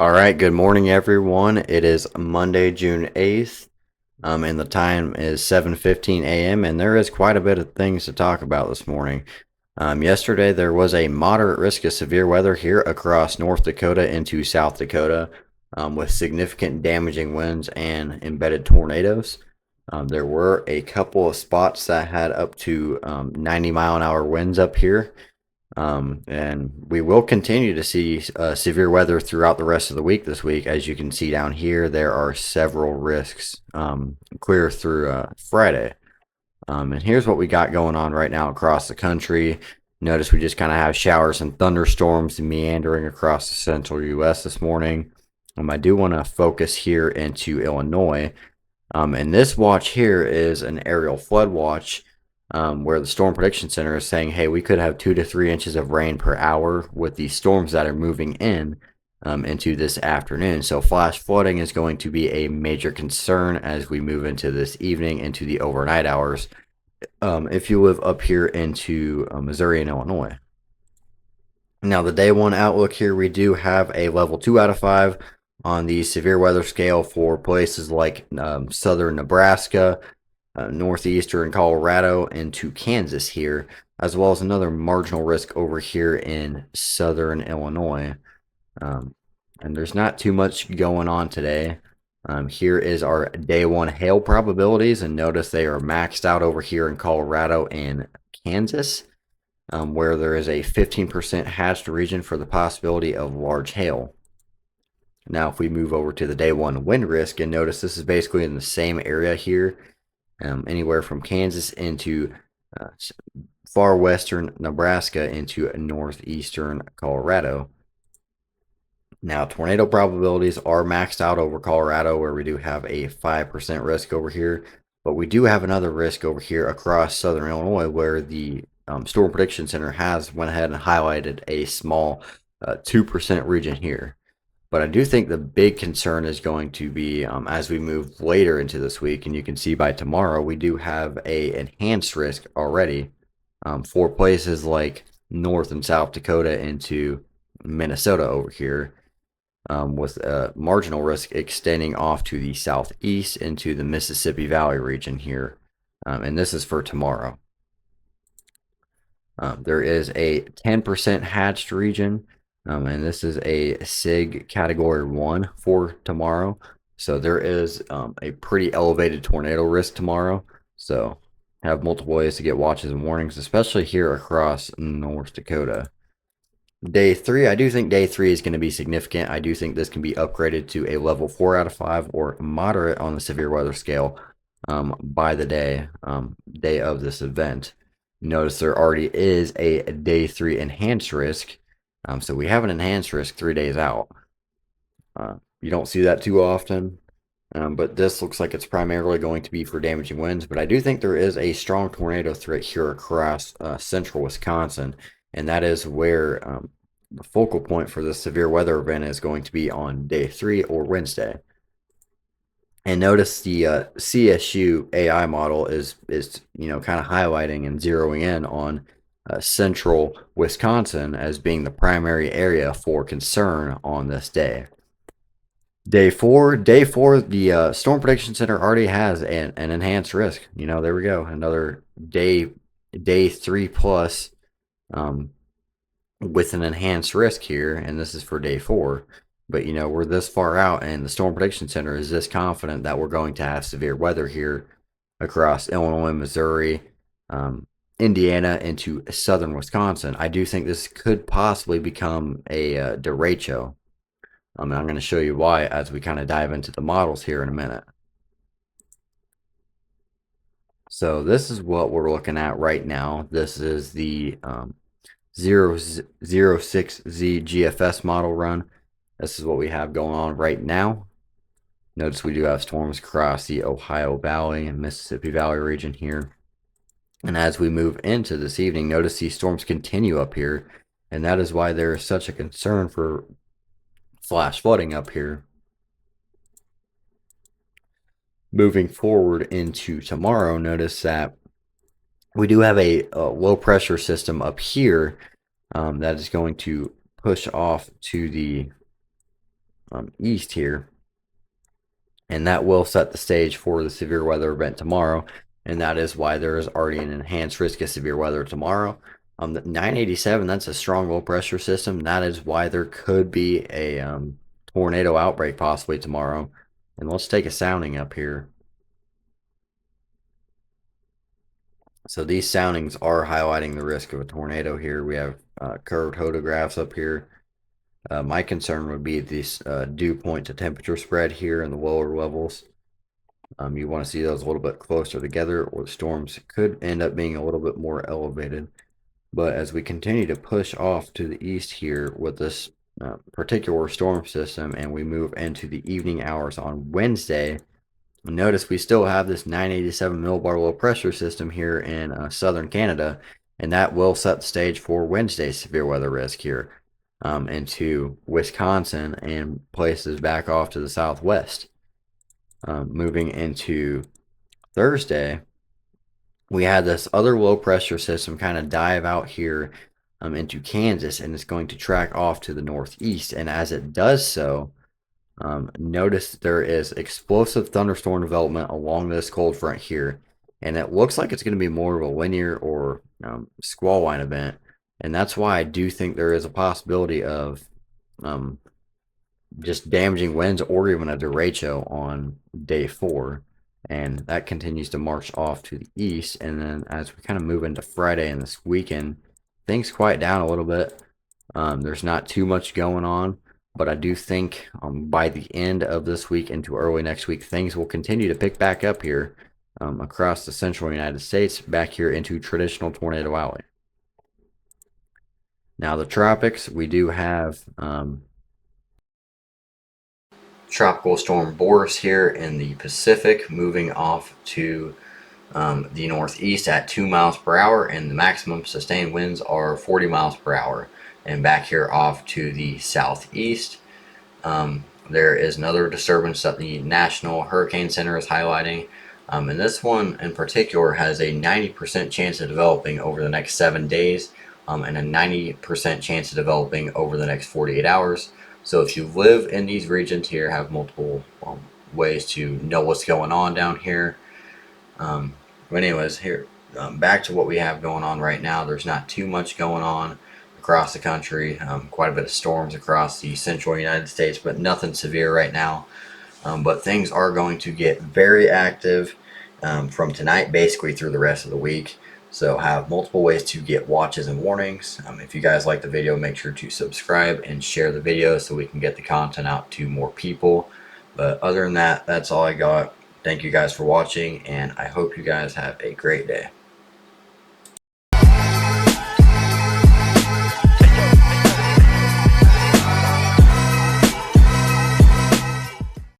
All right, good morning, everyone. It is Monday, June 8th, and the time is 7:15 a.m., and there is quite a bit of things to talk about this morning. Yesterday, there was a moderate risk of severe weather here across North Dakota into South Dakota, with significant damaging winds and embedded tornadoes. There were a couple of spots that had up to 90-mile-an-hour winds up here. And we will continue to see severe weather throughout the rest of the week this week. As you can see down here, there are several risks clear through Friday. And here's what we got going on right now across the country. Notice we just kind of have showers and thunderstorms meandering across the central U.S. this morning. I do want to focus here into Illinois. And this watch here is an aerial flood watch, where the Storm Prediction Center is saying, hey, we could have 2 to 3 inches of rain per hour with these storms that are moving in into this afternoon. So flash flooding is going to be a major concern as we move into this evening, into the overnight hours, if you live up here into Missouri and Illinois. Now, the day one outlook here, we do have a level 2 out of 5 on the severe weather scale for places like southern Nebraska, northeastern Colorado, into Kansas here, as well as another marginal risk over here in southern Illinois. And there's not too much going on today. Here is our day one hail probabilities, and notice they are maxed out over here in Colorado and Kansas, where there is a 15% hatched region for the possibility of large hail. Now, if we move over to the day one wind risk, and notice this is basically in the same area here, anywhere from Kansas into far western Nebraska into northeastern Colorado. Now, tornado probabilities are maxed out over Colorado, where we do have a 5% risk over here, but we do have another risk over here across southern Illinois, where the Storm Prediction Center has went ahead and highlighted a small 2% region here. But I do think the big concern is going to be as we move later into this week, and you can see by tomorrow, we do have a enhanced risk already for places like North and South Dakota into Minnesota over here, with a marginal risk extending off to the southeast into the Mississippi Valley region here. And this is for tomorrow. There is a 10% hatched region. And this is a SIG category 1 for tomorrow. So there is a pretty elevated tornado risk tomorrow. So have multiple ways to get watches and warnings, especially here across North Dakota. Day 3, I do think day 3 is going to be significant. I do think this can be upgraded to a level 4 out of 5 or moderate on the severe weather scale by the day of this event. Notice there already is a day 3 enhanced risk. So we have an enhanced risk 3 days out. You don't see that too often, but this looks like it's primarily going to be for damaging winds. But I do think there is a strong tornado threat here across central Wisconsin, and that is where the focal point for this severe weather event is going to be on day 3 or Wednesday. And notice the CSU AI model is kind of highlighting and zeroing in on central Wisconsin as being the primary area for concern on this day. Day four, the Storm Prediction Center already has an enhanced risk. There we go, another day 3 plus with an enhanced risk here, and this is for day 4. But we're this far out, and the Storm Prediction Center is this confident that we're going to have severe weather here across Illinois, Missouri, Indiana into southern Wisconsin. I do think this could possibly become a derecho. I'm going to show you why as we kind of dive into the models here in a minute. So this is what we're looking at right now. This is the 006Z GFS model run. This is what we have going on right now. Notice we do have storms across the Ohio Valley and Mississippi Valley region here. And as we move into this evening, notice these storms continue up here, and that is why there is such a concern for flash flooding up here. Moving forward into tomorrow, notice that we do have a low pressure system up here that is going to push off to the east here, and that will set the stage for the severe weather event tomorrow. And that is why there is already an enhanced risk of severe weather tomorrow. The 987, that's a strong low pressure system. That is why there could be a tornado outbreak possibly tomorrow. And let's take a sounding up here. So these soundings are highlighting the risk of a tornado here. We have curved photographs up here. My concern would be this dew point to temperature spread here in the lower levels. You want to see those a little bit closer together, or the storms could end up being a little bit more elevated. But as we continue to push off to the east here with this particular storm system, and we move into the evening hours on Wednesday, notice we still have this 987 millibar low pressure system here in southern Canada, and that will set the stage for Wednesday's severe weather risk here into Wisconsin and places back off to the southwest. Moving into Thursday, we had this other low pressure system kind of dive out here into Kansas, and it's going to track off to the northeast. And as it does so, notice there is explosive thunderstorm development along this cold front here, and it looks like it's going to be more of a linear or squall line event. And that's why I do think there is a possibility of just damaging winds or even a derecho on day 4. And that continues to march off to the east. And then as we kind of move into Friday and this weekend, things quiet down a little bit. There's not too much going on, but I do think by the end of this week into early next week, things will continue to pick back up here across the central United States, back here into traditional Tornado Alley. Now the tropics, we do have Tropical Storm Boris here in the Pacific, moving off to the northeast at 2 miles per hour, and the maximum sustained winds are 40 miles per hour. And back here off to the southeast, there is another disturbance that the National Hurricane Center is highlighting. And this one in particular has a 90% chance of developing over the next 7 days, and a 90% chance of developing over the next 48 hours. So if you live in these regions here, have multiple ways to know what's going on down here. But anyways, here, back to what we have going on right now. There's not too much going on across the country. Quite a bit of storms across the central United States, but nothing severe right now. But things are going to get very active from tonight basically through the rest of the week. So have multiple ways to get watches and warnings. If you guys like the video, make sure to subscribe and share the video so we can get the content out to more people. But other than that, that's all I got. Thank you guys for watching, and I hope you guys have a great day.